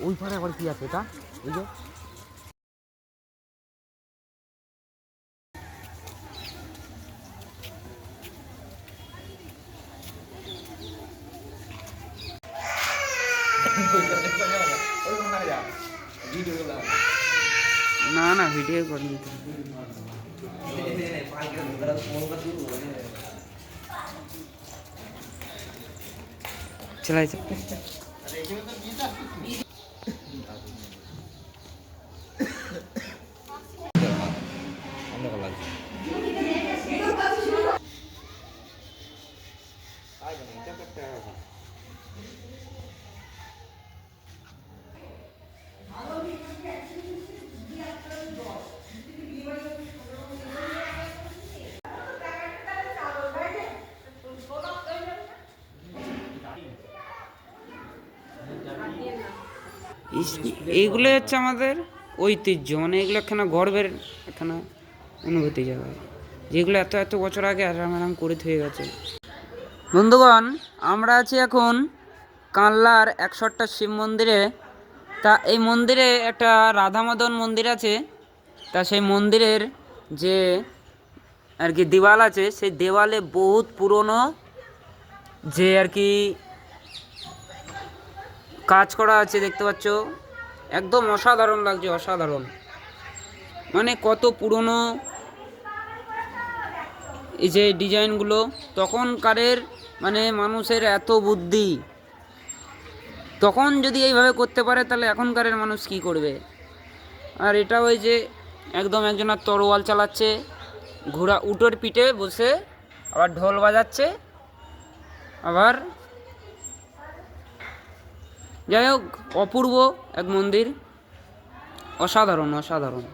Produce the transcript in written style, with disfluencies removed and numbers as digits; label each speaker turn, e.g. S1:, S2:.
S1: ওই পারে আবার কি আছে এটা? ওই যে না না ভিডিও করিনি চলাই এইগুলো হচ্ছে আমাদের ঐতিহ্য, মানে এগুলো একখানা গর্বের একখানা অনুভূতি জায়গায়, যেগুলো এত এত বছর আগে আরাম আরাম করে থয়ে গেছে। বন্ধুগণ, আমরা আছি এখন কানলার 108টা শিব মন্দিরে। তা এই মন্দিরে একটা রাধা মদন মন্দির আছে। তা সেই মন্দিরের যে আর কি দেওয়াল আছে, সেই দেওয়ালে বহুত পুরনো যে আর কি কাজ করা আছে দেখতে পাচ্ছ, একদম অসাধারণ লাগছে, অসাধারণ। মানে কত পুরনো এই যে ডিজাইনগুলো, তখনকারের মানে মানুষের এত বুদ্ধি, তখন যদি এইভাবে করতে পারে তাহলে এখনকারের মানুষ কি করবে। আর এটা ওই যে একদম একজনের তরোয়াল চালাচ্ছে, ঘোড়া উটোর পিঠে বসে, আবার ঢোল বাজাচ্ছে, আবার যাই হোক অপূর্ব এক মন্দির, অসাধারণ অসাধারণ।